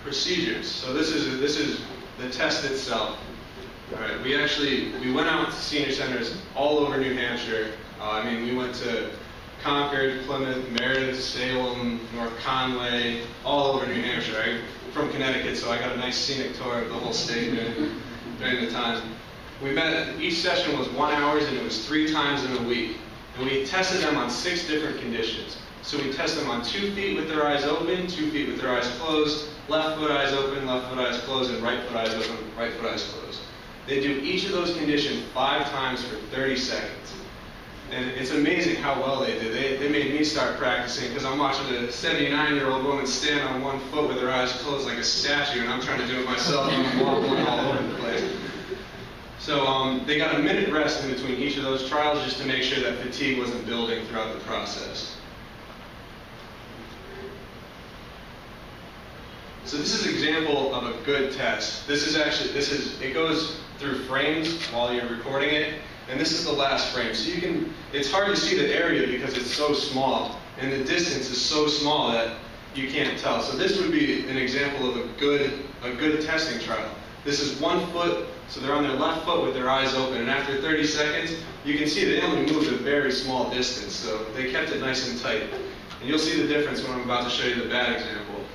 procedures. So this is the test itself. All right, we went out to senior centers all over New Hampshire. I mean, we went to Concord, Plymouth, Meredith, Salem, North Conway, all over New Hampshire. I'm from Connecticut, so I got a nice scenic tour of the whole state during the time. We met, each session was 1 hour, and it was 3 times in a week. And we tested them on 6 different conditions. So we test them on 2 feet with their eyes open, 2 feet with their eyes closed, left foot eyes open, left foot eyes closed, and right foot eyes open, right foot eyes closed. They do each of those conditions 5 times for 30 seconds. And it's amazing how well they did. They made me start practicing because I'm watching a 79-year-old woman stand on 1 foot with her eyes closed like a statue, and I'm trying to do it myself, and I'm wobbling all over the place. So they got a minute rest in between each of those trials just to make sure that fatigue wasn't building throughout the process. So this is an example of a good test. It goes through frames while you're recording it, and this is the last frame. So it's hard to see the area because it's so small, and the distance is so small that you can't tell. So this would be an example of a good testing trial. This is 1 foot, so they're on their left foot with their eyes open, and after 30 seconds, you can see they only moved a very small distance, so they kept it nice and tight. And you'll see the difference when I'm about to show you the bad example.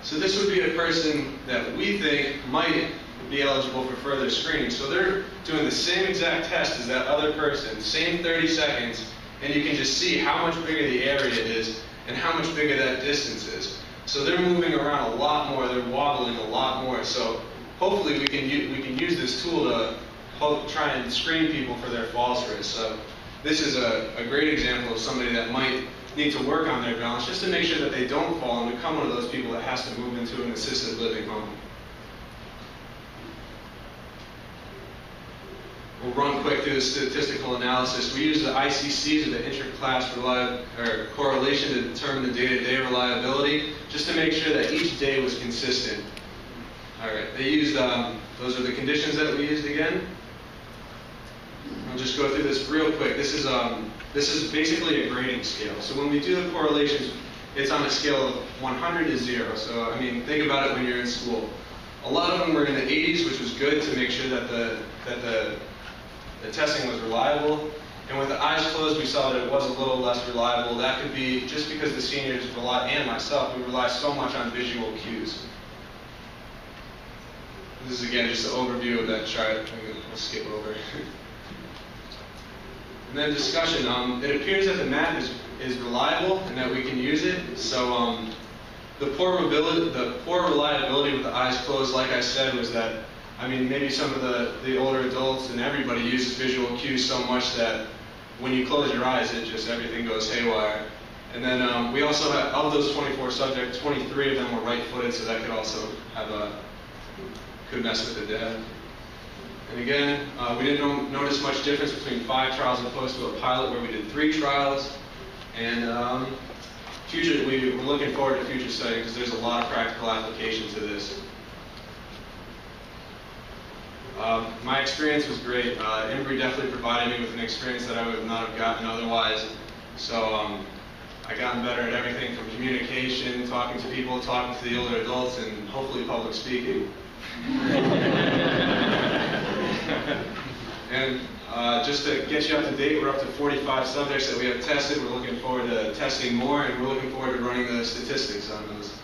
So this would be a person that we think might be eligible for further screening. So they're doing the same exact test as that other person, same 30 seconds, and you can just see how much bigger the area is and how much bigger that distance is. So they're moving around a lot more, they're wobbling a lot more. So hopefully we can use this tool to try and screen people for their falls risk. So this is a great example of somebody that might need to work on their balance just to make sure that they don't fall and become one of those people that has to move into an assisted living home. We'll run quick through the statistical analysis. We use the ICCs, or the inter-class correlation, to determine the day-to-day reliability, just to make sure that each day was consistent. All right, they used, those are the conditions that we used again. I'll just go through this real quick. This is basically a grading scale. So when we do the correlations, it's on a scale of 100 to 0. So, I mean, think about it when you're in school. A lot of them were in the 80s, which was good to make sure that the testing was reliable. And with the eyes closed, we saw that it was a little less reliable. That could be just because the seniors rely, and myself, we rely so much on visual cues. This is, again, just an overview of that chart. We'll skip over. And then discussion. It appears that the map is reliable and that we can use it. So the poor reliability with the eyes closed, like I said, was that, I mean, maybe some of the older adults and everybody uses visual cues so much that when you close your eyes, everything goes haywire. And then we also have, of those 24 subjects, 23 of them were right-footed, so that could also could mess with the data. And again, we didn't notice much difference between 5 trials as opposed to a pilot where we did 3 trials. And we're looking forward to future study because there's a lot of practical application to this. My experience was great. INBRE definitely provided me with an experience that I would not have gotten otherwise. So I gotten better at everything from communication, talking to people, talking to the older adults, and hopefully public speaking. And just to get you up to date, we're up to 45 subjects that we have tested. We're looking forward to testing more, and we're looking forward to running the statistics on those.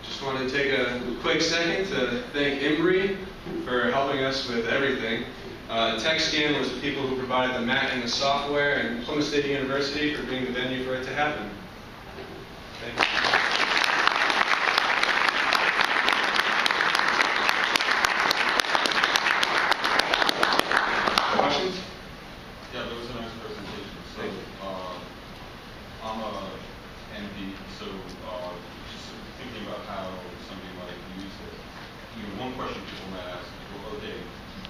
Just wanted to take a quick second to thank INBRE for helping us with everything. TechScan was the people who provided the mat and the software, and Plymouth State University for being the venue for it to happen. Thank you. Yeah, that was a nice presentation. So, I'm a NP, so just thinking about how somebody might use it. You know, one question people might ask is, well, okay,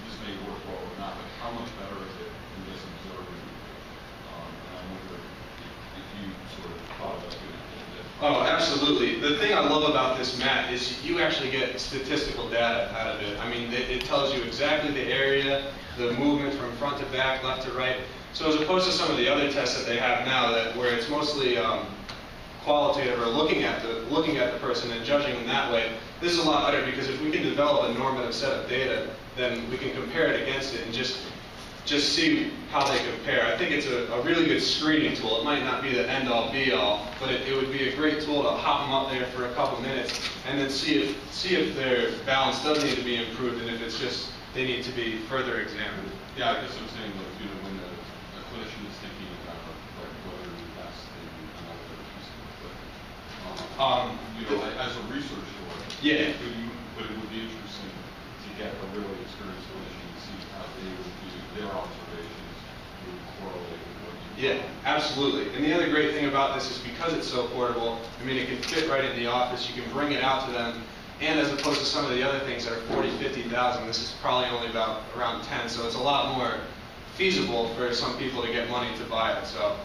this may work well or not, but how much better is it than just observing? And I wonder if you sort of thought about doing it a little bit. Oh, absolutely. The thing I love about this mat is you actually get statistical data out of it. I mean, it tells you exactly the area, the movement from front to back, left to right. So as opposed to some of the other tests that they have now, where it's mostly qualitative or looking at the person and judging them that way, this is a lot better, because if we can develop a normative set of data, then we can compare it against it and just see how they compare. I think it's a really good screening tool. It might not be the end-all be-all, but it would be a great tool to hop them up there for a couple minutes and then see if their balance does need to be improved, and if it's just they need to be further examined. Yeah, I guess I'm saying, like, you know, when a clinician is thinking about like whether that's another piece of equipment, you know, like, as a research lawyer, yeah, but it would be interesting to get a really experienced clinician to see how they would do their observations would correlate with what you do. Yeah, absolutely. And the other great thing about this is because it's so portable, I mean, it can fit right in the office. You can bring it out to them. And as opposed to some of the other things that are 40, 50,000, this is probably only about around 10. So it's a lot more feasible for some people to get money to buy it. So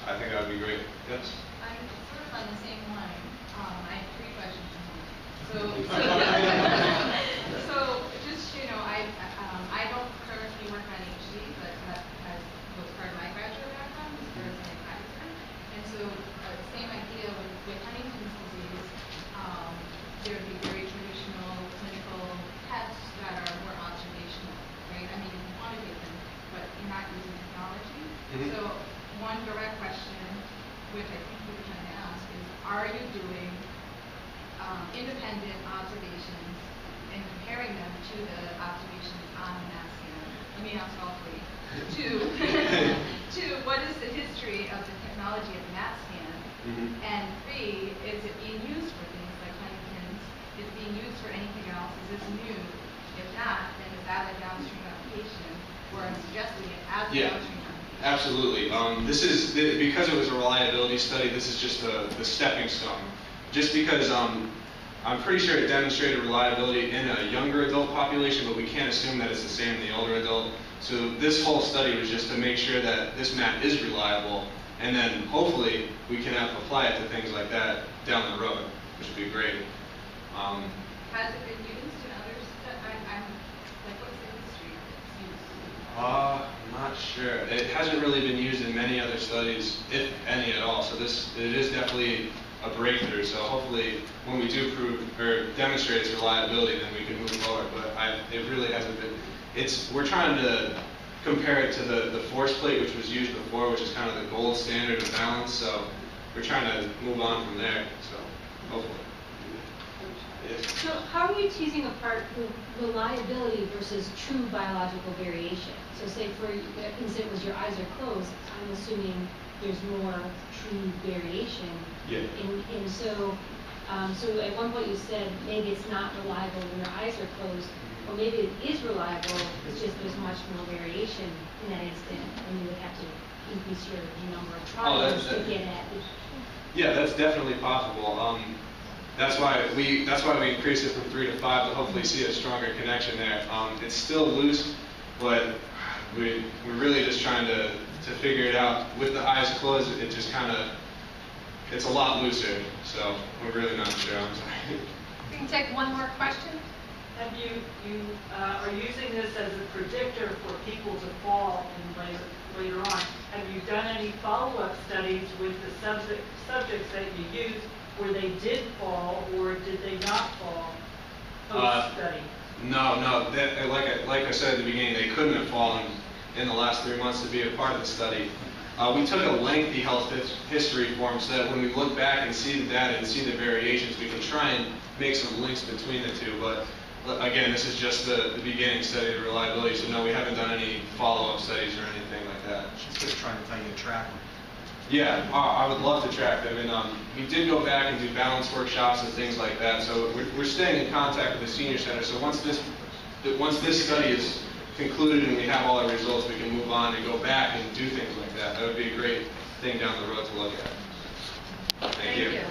I think that would be great. Yes? I'm sort of on the same line. I have 3 questions. So just, you know, I don't currently work on HD, but that was part of my graduate background as far as an advisor. And so same idea with Huntington's disease. There would be very traditional clinical tests that are more observational, right? I mean, you can quantitate them, but you're not using technology. Mm-hmm. So one direct question, which I think we were trying to ask, is are you doing independent observations and comparing them to the observations on the MAT scan? Let me ask all 3. To what is the history of the technology of the MAT scan? Mm-hmm. And 3, is it being used for things like Huntington's? Is it being used for anything else? Is this new? If not, then is that a downstream application, or I'm suggesting it as a downstream application? Absolutely. Because it was a reliability study, this is just the stepping stone. Just because I'm pretty sure it demonstrated reliability in a younger adult population, but we can't assume that it's the same in the older adult. So this whole study was just to make sure that this map is reliable, and then hopefully we can apply it to things like that down the road, which would be great. Has it been used in others? I'm like, what's the history of its use? I'm not sure. It hasn't really been used in many other studies, if any at all. So it is definitely a breakthrough. So hopefully, when we do prove or demonstrate its reliability, then we can move forward. But it really hasn't been. We're trying to compare it to the force plate, which was used before, which is kind of the gold standard of balance. So we're trying to move on from there. So hopefully. Yes. So how are you teasing apart reliability versus true biological variation? So say for instance, it was your eyes are closed, I'm assuming there's more true variation. Yeah. And so at one point you said maybe it's not reliable when your eyes are closed, or maybe it is reliable, it's just there's much more variation in that instant, and you would have to increase your number of trials to get at it. Yeah, that's definitely possible. That's why we increased it from 3 to 5 to hopefully see a stronger connection there. It's still loose, but we're really just trying to figure it out. With the eyes closed, it just it's a lot looser. So we're really not sure. I'm sorry. We can take one more question. Have you are using this as a predictor for people to fall in later on? Have you done any follow-up studies with the subjects that you used where they did fall or did they not fall post-study? No. Like I said at the beginning, they couldn't have fallen in the last 3 months to be a part of the study. We took a lengthy health history form so that when we look back and see the data and see the variations, we can try and make some links between the two. But again, this is just the beginning study of reliability, so no, we haven't done any follow-up studies or anything like that. She's just trying to find you a track. Yeah, I would love to track them. And we did go back and do balance workshops and things like that. So we're staying in contact with the senior center. So once this study is concluded and we have all our results, we can move on and go back and do things like that. That would be a great thing down the road to look at. Thank you.